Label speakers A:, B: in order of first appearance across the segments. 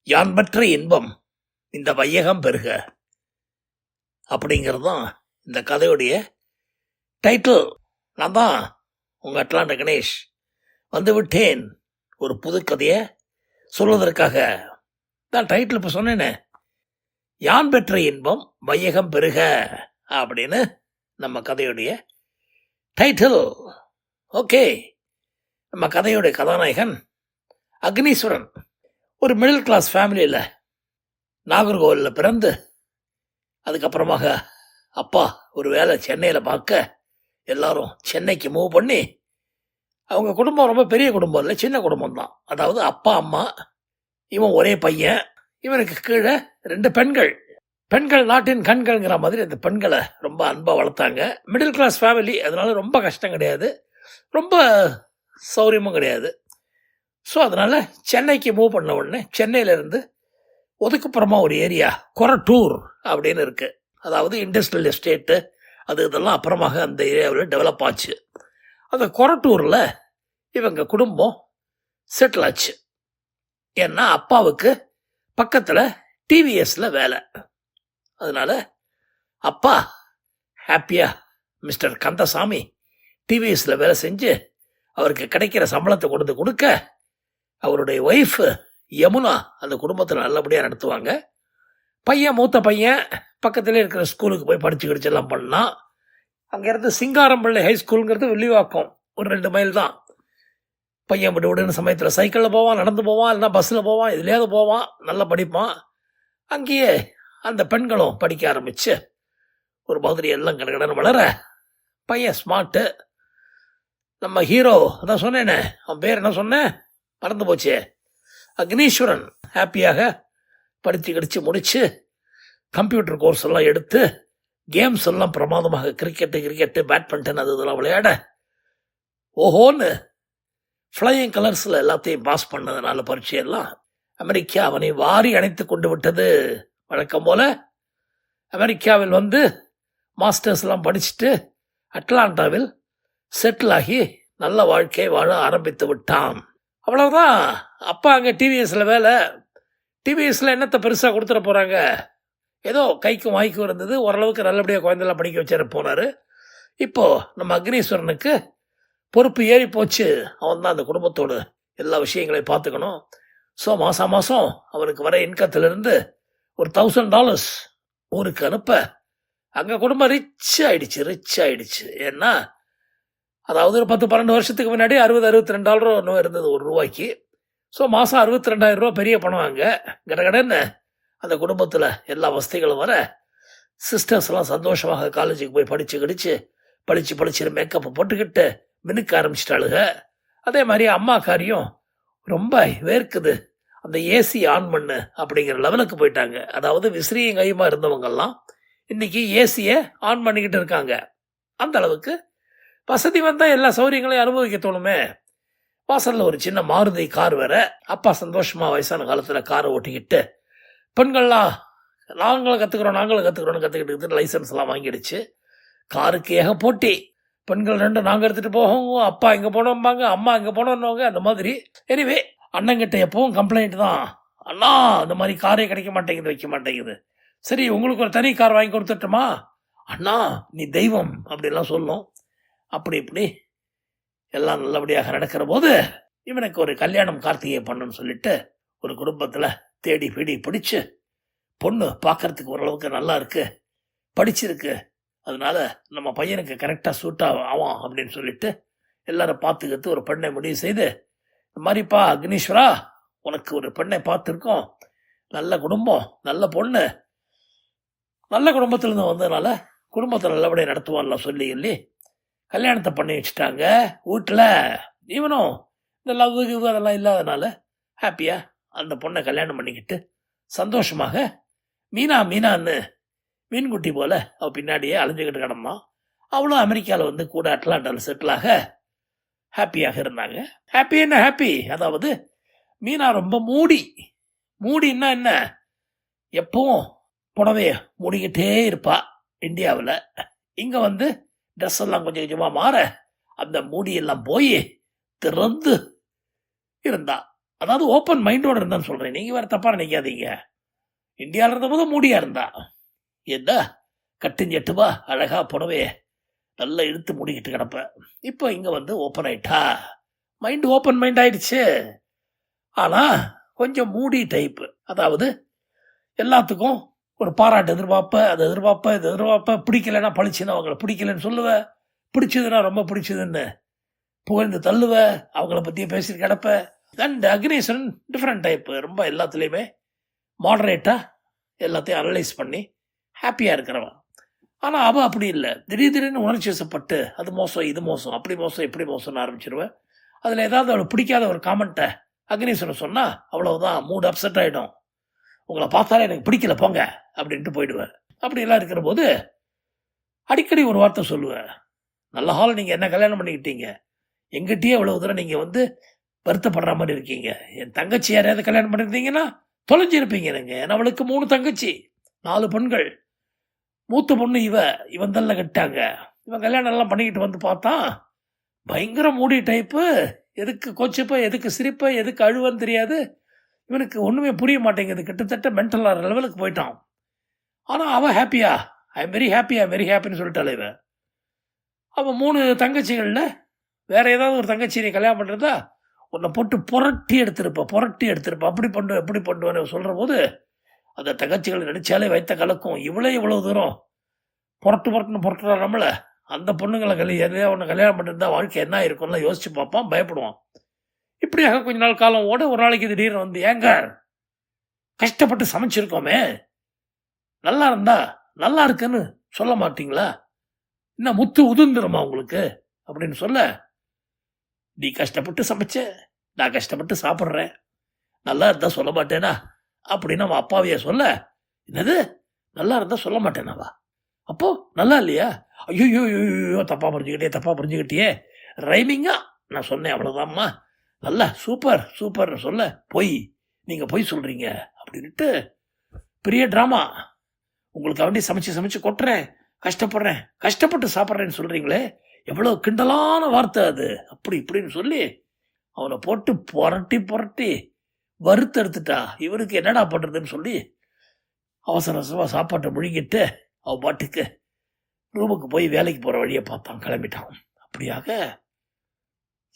A: யான் பெற்ற இன்பம் இந்த வையகம் பெருக அப்படிங்கிறது தான் இந்த கதையுடைய டைட்டில். நான் தான் உங்கள் அட்லாண்ட கணேஷ் வந்து விட்டேன் ஒரு புது கதையை சொல்வதற்காக. தான் டைட்டில் இப்போ சொன்னேனே, யான் பெற்ற இன்பம் வையகம் பெருக அப்படின்னு நம்ம கதையுடைய டைட்டில். ஓகே, நம்ம கதையுடைய கதாநாயகன் அக்னீஸ்வரன் ஒரு மிடில் கிளாஸ் ஃபேமிலியில் நாகர்கோவிலில் பிறந்து, அதுக்கப்புறமாக அப்பா ஒரு வேலை சென்னையில் பார்க்க எல்லாரும் சென்னைக்கு மூவ் பண்ணி, அவங்க குடும்பம் ரொம்ப பெரிய குடும்பம் இல்லை, சின்ன குடும்பம் தான். அதாவது அப்பா அம்மா, இவன் ஒரே பையன், இவனுக்கு கீழே 2 பெண்கள். பெண்கள் நாட்டின் கண்கள்ங்கிற மாதிரி அந்த பெண்களை ரொம்ப அன்பாக வளர்த்தாங்க. மிடில் கிளாஸ் ஃபேமிலி, அதனால ரொம்ப கஷ்டம் கிடையாது, ரொம்ப சௌரியமும் கிடையாது. ஸோ அதனால் சென்னைக்கு மூவ் பண்ண உடனே சென்னையிலேருந்து ஒதுக்குப்புறமா ஒரு ஏரியா கொரட்டூர் அப்படின்னு இருக்குது. அதாவது இண்டஸ்ட்ரியல் எஸ்டேட்டு அது இதெல்லாம் அப்புறமாக அந்த ஏரியாவில் டெவலப் ஆச்சு. அந்த கொரட்டூரில் இவங்க குடும்பம் செட்டில் ஆச்சு. ஏன்னா அப்பாவுக்கு பக்கத்தில் டிவிஎஸில் வேலை. அதனால் அப்பா ஹாப்பியாக மிஸ்டர் கந்தசாமி டிவிஎஸில் வேலை செஞ்சு அவருக்கு கிடைக்கிற சம்பளத்தை கொடுக்க அவருடைய ஒய்ஃபு யமுனா அந்த குடும்பத்தில் நல்லபடியாக நடத்துவாங்க. பையன், மூத்த பையன் பக்கத்தில் இருக்கிற ஸ்கூலுக்கு போய் படிச்சுக்கிடுச்செல்லாம் பண்ணான். அங்கேருந்து சிங்காரம்பிள்ளை ஹை ஸ்கூலுங்கிறது வில்லிவாக்கம், ஒரு 2 மைல் தான். பையன் விடுன்னு சமயத்தில் சைக்கிளில் போவான், நடந்து போவான், இல்லைனா பஸ்ஸில் போவான், இதுலேயாவது போவான், நல்லா படிப்பான். அங்கேயே அந்த பெண்களும் படிக்க ஆரம்பித்து ஒரு மாதிரி எல்லாம் கடகடன்னு வளர, பையன் ஸ்மார்ட்டு. நம்ம ஹீரோ அதான் சொன்னேனே, அவன் பேர் என்ன சொன்னேன் மறந்து போச்சே, அக்னீஸ்வரன் ஹாப்பியாக படித்து கிடிச்சு முடித்து கம்ப்யூட்டர் கோர்ஸ் எல்லாம் எடுத்து கேம்ஸ் எல்லாம் பிரமாதமாக கிரிக்கெட்டு பேட்மிண்டன் அது இதெல்லாம் விளையாட ஓஹோன்னு ஃப்ளையிங் கலர்ஸில் எல்லாத்தையும் பாஸ் பண்ணதுனால பரீட்சையெல்லாம் அமெரிக்கா அவனை வாரி அணைத்து கொண்டு விட்டது. வழக்கம் போல் அமெரிக்காவில் வந்து மாஸ்டர்ஸ்லாம் படிச்சுட்டு அட்லாண்டாவில் செட்டில் ஆகி நல்ல வாழ்க்கையை வாழ ஆரம்பித்து விட்டான். அவ்வளவுதான். அப்பா அங்கே டிவிஎஸில் வேலை. டிவிஎஸில் என்னத்தை பெருசாக கொடுத்துட போகிறாங்க, ஏதோ கைக்கும் வாய்க்கும் இருந்தது, ஓரளவுக்கு நல்லபடியாக குழந்தைலாம் படிக்க வச்சுட்டு போனார். இப்போது நம்ம அக்னீஸ்வரனுக்கு பொறுப்பு ஏறி போச்சு. அவன் தான் அந்த குடும்பத்தோடு எல்லா விஷயங்களையும் பார்த்துக்கணும். ஸோ மாதம் அவனுக்கு வர இன்கத்திலிருந்து ஒரு $1000 ஊருக்கு அனுப்ப அங்கே குடும்பம் ரிச் ஆயிடுச்சு. ஏன்னா அதாவது ஒரு 10-12 வருஷத்துக்கு முன்னாடி $60-62 இன்னும் இருந்தது ஒரு ரூபாய்க்கு. ஸோ மாதம் $62,000 பெரிய பணம். அங்கே கடகடன்னு அந்த குடும்பத்தில் எல்லா வசதிகளும் வர சிஸ்டர்ஸ்லாம் சந்தோஷமாக காலேஜுக்கு போய் படித்து மேக்கப்பை போட்டுக்கிட்டு மினுக்க ஆரம்பிச்சிட்டாளுங்க. அதே மாதிரி அம்மாக்காரியும் ரொம்ப வேர்க்குது, அந்த ஏசி ஆன் பண்ணு அப்படிங்கிற லெவலுக்கு போயிட்டாங்க. அதாவது விசிறியும் கையுமா இருந்தவங்கெல்லாம் இன்றைக்கி ஏசியை ஆன் பண்ணிக்கிட்டு இருக்காங்க. அந்த அளவுக்கு வசதி வந்தால் எல்லா சௌகரியங்களையும் அனுபவிக்க தோணுமே. வாசலில் ஒரு சின்ன மாருதி கார் வேற. அப்பா சந்தோஷமாக வயசான காலத்தில் காரை ஓட்டிக்கிட்டு, பெண்கள்லாம் நாங்களும் கற்றுக்கிட்டு லைசன்ஸ் எல்லாம் வாங்கிடுச்சு. காருக்கு ஏக போட்டி. பெண்கள் 2 நாங்கள் எடுத்துகிட்டு போவோம், அப்பா இங்கே போனோம்பாங்க, அம்மா இங்கே போனோம்னுவாங்க. அந்த மாதிரி எனிவே அண்ணங்கிட்ட எப்பவும் கம்ப்ளைண்ட் தான், அண்ணா இந்த மாதிரி காரே கிடைக்க மாட்டேங்குது, வைக்க மாட்டேங்குது. சரி உங்களுக்கு ஒரு தனி கார் வாங்கி கொடுத்துட்டுமா, அண்ணா நீ தெய்வம் அப்படிலாம் சொல்லும். அப்படி இப்படி எல்லாம் நல்லபடியாக நடக்கிற போது இவனுக்கு ஒரு கல்யாணம் கார்த்திகை பண்ணுன்னு சொல்லிட்டு ஒரு குடும்பத்தில் தேடி பிடிச்சு, பொண்ணு பார்க்கறதுக்கு ஓரளவுக்கு நல்லா இருக்கு, படிச்சிருக்கு, அதனால நம்ம பையனுக்கு கரெக்டாக சூட்டாக ஆவான் அப்படின்னு சொல்லிட்டு எல்லாரும் பார்த்துக்கிட்டு ஒரு பெண்ணை முடிவு செய்து, இந்த மாதிரிப்பா அக்னீஸ்வரா உனக்கு ஒரு பெண்ணை பார்த்துருக்கோம், நல்ல குடும்பம், நல்ல பொண்ணு, நல்ல குடும்பத்திலேருந்து வந்ததுனால குடும்பத்தை நல்லபடியாக நடத்துவான்லாம் சொல்லி கல்யாணத்தை பண்ணி வச்சுட்டாங்க வீட்டில். இவனும் இந்த லவ் அதெல்லாம் இல்லாதனால ஹாப்பியாக அந்த பொண்ணை கல்யாணம் பண்ணிக்கிட்டு சந்தோஷமாக மீனான்னு மீன்குட்டி போல் அவள் பின்னாடியே அலைஞ்சிக்கிட்டு கிடந்தான். அவளும் அமெரிக்காவில் வந்து கூட அட்லாண்டாவில் செட்டிலாக ஹாப்பியாக இருந்தாங்க. ஹாப்பி அதாவது மீனா ரொம்ப மூடின்னா என்ன, எப்பவும் புடவைய மூடிக்கிட்டே இருப்பா இந்தியாவில். இங்கே வந்து ட்ரெஸ் எல்லாம் கொஞ்சம் கொஞ்சமாக மாற அந்த மூடியெல்லாம் போய் திறந்து இருந்தா. அதாவது ஓப்பன் மைண்டோட இருந்தான்னு சொல்கிறேன். நீங்கள் வேறு தப்பாக நினைக்காதீங்க. இந்தியாவில் இருந்தபோது மூடியாக இருந்தா என்ன கட்டுஞ்சட்டுவா அழகா புடவைய நல்லா இழுத்து மூடிக்கிட்டு கிடப்பேன். இப்போ இங்கே வந்து ஓப்பன் ஆயிட்டா, மைண்டு ஓப்பன் மைண்ட் ஆயிடுச்சு. ஆனால் கொஞ்சம் மூடி டைப்பு. அதாவது எல்லாத்துக்கும் ஒரு பாராட்டு எதிர்பார்ப்பேன், அது எதிர்பார்ப்பேன், இது எதிர்பார்ப்பேன். பிடிக்கலைன்னா பழிச்சுன்னு அவங்கள பிடிக்கலன்னு சொல்லுவேன், பிடிச்சதுன்னா ரொம்ப பிடிச்சதுன்னு புகழ்ந்து தள்ளுவேன், அவங்கள பற்றியே பேசிட்டு கிடப்பேன். And Agneswaran different type. ரொம்ப எல்லாத்துலேயுமே மாடரேட்டாக எல்லாத்தையும் அனலைஸ் பண்ணி ஹாப்பியாக இருக்கிறவன். ஆனால் அவள் அப்படி இல்லை. திடீர்னு உணர்ச்சி வசப்பட்டு அது மோசம், இது மோசம், அப்படி மோசம், இப்படி மோசம்னு ஆரம்பிச்சிருவேன். அதில் ஏதாவது அவளுக்கு பிடிக்காத ஒரு காமெண்ட்டை அக்னேஸ்வரன் சொன்னால் அவ்வளவுதான், மூட் அப்செட் ஆகிடும். உங்களை பார்த்தாலே எனக்கு பிடிக்கல போங்க அப்படின்ட்டு போயிடுவேன். அப்படியெல்லாம் இருக்கிற போது அடிக்கடி ஒரு வார்த்தை சொல்லுவேன், நல்ல ஹால் நீங்கள் என்ன கல்யாணம் பண்ணிக்கிட்டீங்க, எங்கிட்டயே அவ்வளவு தூரம் நீங்கள் வந்து வருத்தப்படுற மாதிரி இருக்கீங்க. என் தங்கச்சி யாரையாவது கல்யாணம் பண்ணியிருந்தீங்கன்னா தொலைஞ்சிருப்பீங்க. எனக்கு ஏன்னா அவளுக்கு 3 தங்கச்சி, 4 பெண்கள். மூத்த பொண்ணு இவன் தள்ள கட்டாங்க. இவன் கல்யாணம் எல்லாம் பண்ணிக்கிட்டு வந்து பார்த்தா பயங்கர மூடி டைப்பு. எதுக்கு கோச்சிப்ப, எதுக்கு சிரிப்ப, எதுக்கு அழுவன்னு தெரியாது. இவனுக்கு ஒன்றுமே புரிய மாட்டேங்குது. கிட்டத்தட்ட மென்டல் லெவலுக்கு போயிட்டான். ஆனால் அவன் ஹாப்பியா, I am very happy, I am very ஹாப்பின்னு சொல்லிட்டாள் இவன். அவன் 3 தங்கச்சிகளில் வேற ஏதாவது ஒரு தங்கச்சி நீ கல்யாணம் பண்ணுறதா உன்னை போட்டு புரட்டி எடுத்திருப்ப, அப்படி பண்ணு எப்படி பண்ணுவேன்னு சொல்கிற போது அந்த தங்கச்சிகள் நினைச்சாலே வைத்த கலக்கும். இவ்வளவு தூரம் புரட்டுறா நம்மளை. அந்த பொண்ணுங்களை எதையா ஒன்று கல்யாணம் பண்ணிருந்தா வாழ்க்கை என்ன இருக்கும்லாம் யோசிச்சு பார்ப்பான், பயப்படுவான். இப்படியாக கொஞ்ச நாள் காலம் ஓட ஒரு நாளைக்கு திடீர்னு வந்து, ஏங்க கஷ்டப்பட்டு சமைச்சிருக்கோமே, நல்லா இருந்தா நல்லா இருக்குன்னு சொல்ல மாட்டீங்களா, என்ன முத்து உதிர்ந்துருமா உங்களுக்கு அப்படின்னு சொல்ல, நீ கஷ்டப்பட்டு சமைச்ச, நான் கஷ்டப்பட்டு சாப்பிட்றேன், நல்லா இருந்தா சொல்ல மாட்டேனா அப்படின்னு அவன் அப்பாவையே சொல்ல, என்னது நல்லா இருந்தா சொல்ல மாட்டேனாவா, அப்போ நல்லா இல்லையா, ஐயோ தப்பா புரிஞ்சுக்கிட்டியே, ரைமிங்கா நான் சொன்னேன் அவ்வளோதாம்மா, நல்லா சூப்பர்னு சொல்ல, நீங்கள் பொய் சொல்கிறீங்க அப்படின்ட்டு பெரிய ட்ராமா. உங்களுக்கு அவண்டி சமைச்சு கொட்டுறேன், கஷ்டப்பட்டு சாப்பிட்றேன்னு சொல்கிறீங்களே, எவ்வளோ கிண்டலான வார்த்தை அது, அப்படி இப்படின்னு சொல்லி அவனை போட்டு புரட்டி வறுத்தெடுத்துட்டா. இவனுக்கு என்னடா பண்ணுறதுன்னு சொல்லி அவசரமாக சாப்பாட்டை முழுங்கிட்டு அவன் பாட்டுக்கு ரூமுக்கு போய் வேலைக்கு போகிற வழியை பார்த்தான், கிளம்பிட்டான். அப்படியாக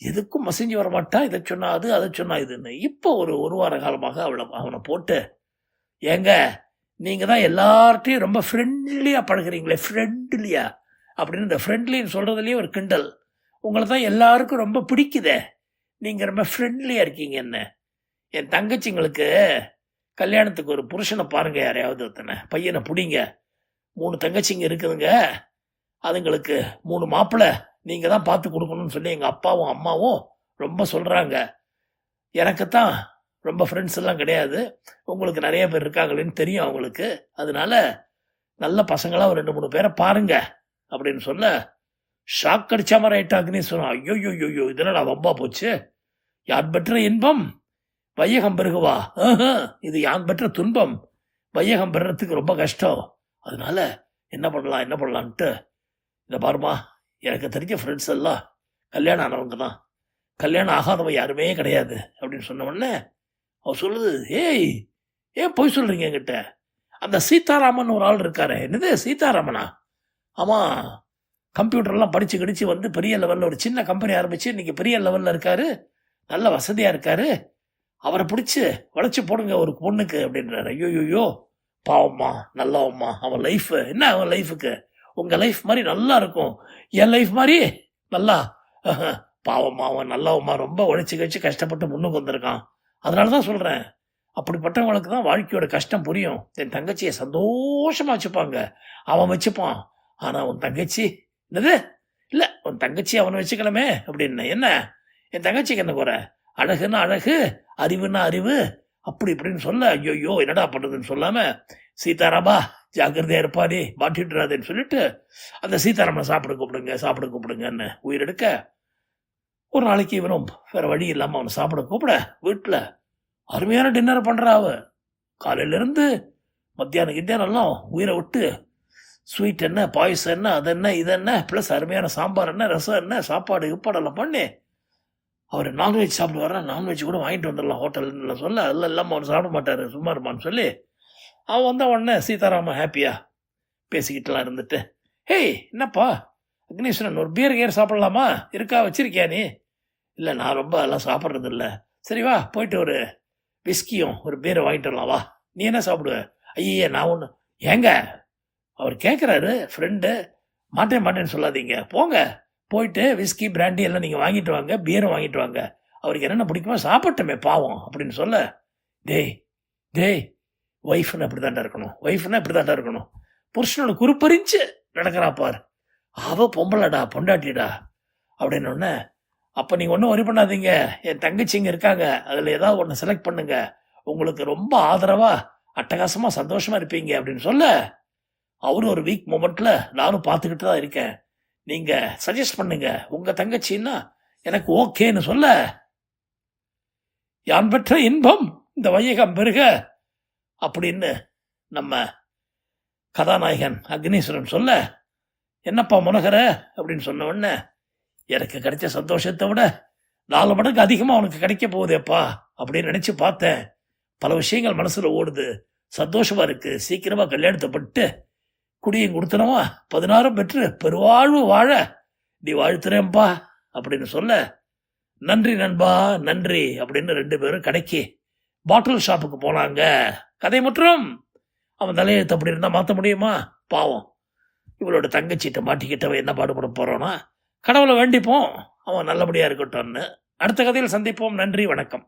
A: எதுக்கும் மசிஞ்சு வரமாட்டான். இதை சொன்னா அது, அதை சொன்னா இதுன்னு. இப்போ ஒரு வார காலமாக அவனை போட்டு, ஏங்க நீங்கள் தான் எல்லார்ட்டையும் ரொம்ப ஃப்ரெண்ட்லியாக பழகிறீங்களே, ஃப்ரெண்ட்லியா அப்படின்னு இந்த ஃப்ரெண்ட்லின்னு சொல்கிறதுலேயே ஒரு கிண்டல். உங்களை தான் எல்லாருக்கும் ரொம்ப பிடிக்குதே, நீங்கள் ரொம்ப ஃப்ரெண்ட்லியாக இருக்கீங்க. என்ன என் தங்கச்சிங்களுக்கு கல்யாணத்துக்கு ஒரு புருஷனை பாருங்கள், யாரையாவது ஒருத்தனை பையனை பிடிங்க. 3 தங்கச்சிங்க இருக்குதுங்க, அதுங்களுக்கு 3 மாப்பிள்ளை நீங்கள் தான் பார்த்து கொடுக்கணும்னு சொல்லி எங்கள் அப்பாவும் அம்மாவும் ரொம்ப சொல்கிறாங்க. எனக்கு தான் ரொம்ப ஃப்ரெண்ட்ஸ் எல்லாம் கிடையாது, உங்களுக்கு நிறைய பேர் இருக்காங்களேன்னு தெரியும் அவங்களுக்கு, அதனால நல்ல பசங்களாக ஒரு 2-3 பேரை பாருங்க அப்படின்னு சொல்ல, ஷாக் அடிச்சா மாதிரி ஆயிட்டாங்கன்னு சொன்னான். ஐயோ இதெல்லாம் வம்பா போச்சு, யான் பெற்ற இன்பம் வையகம் பெருகுவா, இது யான் பெற்ற துன்பம், வையகம் பெறத்துக்கு ரொம்ப கஷ்டம், அதனால என்ன பண்ணலான்ட்டு, இதை பாருமா, எனக்கு தெரிஞ்ச ஃப்ரெண்ட்ஸ் எல்லாம் கல்யாணம் ஆனவங்க தான், கல்யாணம் ஆகாதவங்க யாருமே கிடையாது அப்படின்னு சொன்ன உடனே அவ சொல்லுது, ஏன் போய் சொல்கிறீங்க என்கிட்ட, அந்த சீதாராமன் ஒரு ஆள் இருக்காரு. என்னது சீதாராமனா? ஆமாம், கம்ப்யூட்டர்லாம் படித்து வந்து பெரிய லெவலில் ஒரு சின்ன கம்பெனி ஆரம்பித்து இன்றைக்கி பெரிய லெவலில் இருக்காரு, நல்ல வசதியாக இருக்காரு, அவரை பிடிச்சி வளைச்சி போடுங்க ஒரு பொண்ணுக்கு அப்படின்றாரு. ஐயோ பாவம்மா, நல்லவம்மா, அவன் லைஃப் என்ன, அவன் லைஃபுக்கு உங்கள் லைஃப் மாதிரி நல்லா இருக்கும், என் லைஃப் மாதிரி நல்லா, பாவம்மா அவன் நல்லவம்மா, ரொம்ப உழைச்சி கஷ்டப்பட்டு முன்னுக்கு வந்திருக்கான், அதனால தான் சொல்கிறேன், அப்படிப்பட்டவங்களுக்கு தான் வாழ்க்கையோட கஷ்டம் புரியும். என் தங்கச்சியை சந்தோஷமாக வச்சுப்பாங்க, அவன் வச்சுப்பான். ஆனால் உன் தங்கச்சி என்னது, இல்லை உன் தங்கச்சி அவனை வச்சுக்கலாமே அப்படின்னு. என்ன என் தங்கச்சிக்கு என்ன குறை, அழகுன்னா அழகு, அறிவுன்னா அறிவு, அப்படி இப்படின்னு சொல்ல, ஐயோ என்னடா பண்ணுறதுன்னு சொல்லாமல், சீதாராமா ஜாக்கிரதையாக இருப்பானே மாட்டிடுறாதுன்னு சொல்லிட்டு அந்த சீதாராமனை சாப்பிட கூப்பிடுங்கன்னு உயிரெடுக்க, ஒரு நாளைக்கு இவனும் வேறு வழி இல்லாமல் அவனை சாப்பிட கூப்பிட வீட்டில் அருமையான டின்னர் பண்ணுறா. அவ காலையிலேருந்து மத்தியானம் எல்லாம் உயிரை விட்டு ஸ்வீட் என்ன, பாயசம் என்ன, அது என்ன, இது என்ன, ப்ளஸ் அருமையான சாம்பார் என்ன, ரசம் என்ன, சாப்பாடு கிப்பாடெல்லாம் பண்ணி அவர் நான்வெஜ் சாப்பிடுவாரா, நான்வெஜ் கூட வாங்கிட்டு வந்துடலாம் ஹோட்டல்ல சொல்ல, அதெல்லாம் இல்லாமல் அவர் சாப்பிட மாட்டார் சும்மா இருப்பான்னு சொல்லி அவன் வந்த உடனே சீதாராமன் ஹாப்பியாக பேசிக்கிட்டுலாம் இருந்துட்டு, ஹேய் என்னப்பா அக்னீஸ்வரன், ஒரு பீர் கேர் சாப்பிட்லாமா, இருக்கா வச்சிருக்கியா நீ? இல்லை நான் ரொம்ப அதெல்லாம் சாப்பிட்றது இல்லை. சரி வா போயிட்டு ஒரு விஸ்கியும் ஒரு பீரை வாங்கிட்டு வரலாம் வா. நீ என்ன சாப்பிடுவ? ஐயே நான் ஒன்று. ஏங்க அவர் கேட்குறாரு ஃப்ரெண்டு, மாட்டேன்னு சொல்லாதீங்க, போங்க போயிட்டு விஸ்கி பிராண்டி எல்லாம் நீங்கள் வாங்கிட்டு வாங்க, பீரை வாங்கிட்டு வாங்க, அவருக்கு என்னென்ன பிடிக்குமோ சாப்பிட்டுமே பாவம் அப்படின்னு சொல்ல, டேய் டேய் ஒய்ஃப்னு அப்படி தாண்டா இருக்கணும், ஒய்ஃப்னா இப்படி தாண்டா இருக்கணும், புருஷனோட குறுப்பறிஞ்சு நடக்கிறா பார், அவ பொம்பளடா பொண்டாட்டிடா அப்படின்னொடனே, அப்போ நீங்கள் ஒன்றும் ஒரி பண்ணாதீங்க, என் தங்கச்சிங்க இருக்காங்க, அதில் ஏதாவது ஒன்று செலக்ட் பண்ணுங்க, உங்களுக்கு ரொம்ப ஆதரவாக அட்டகாசமாக சந்தோஷமாக இருப்பீங்க அப்படின்னு சொல்ல, அவரும் ஒரு வீக் மூமெண்ட்டில் நானும் பார்த்துக்கிட்டு தான் இருக்கேன், நீங்கள் சஜஸ்ட் பண்ணுங்க உங்கள் தங்கச்சின்னா எனக்கு ஓகேன்னு சொல்ல, யான் பெற்ற இன்பம் இந்த வையகம் பெருக அப்படின்னு நம்ம கதாநாயகன் அக்னீஸ்வரன் சொல்ல, என்னப்பா முனகர அப்படின்னு சொன்ன உடனே, எனக்கு கிடைச்ச சந்தோஷத்தை விட 4 மடங்கு அதிகமாக உனக்கு கிடைக்க போகுதேப்பா அப்படின்னு நினச்சி பார்த்தேன், பல விஷயங்கள் மனசில் ஓடுது, சந்தோஷமாக இருக்குது, சீக்கிரமாக கல்யாணத்தை பட்டு குடியும் கொடுத்தனவா 16 பெற்று பெருவாழ்வு வாழ நீ வாழ்த்துறேன்ப்பா அப்படின்னு சொல்ல, நன்றி நண்பா நன்றி அப்படின்னு 2 பேரும் கடைக்கு பாட்டில் ஷாப்புக்கு போனாங்க. கதை முற்றும். அவன் தலையெழுத்து அப்படி இருந்தால் மாற்ற முடியுமா? பாவம் இவளோட தங்கச்சிட்ட மாட்டிக்கிட்டவன் என்ன பாடுபட போகிறான்னா, கடவுளை வேண்டிப்போம் அவன் நல்லபடியாக இருக்கட்டும்னு. அடுத்த கதையில் சந்திப்போம். நன்றி, வணக்கம்.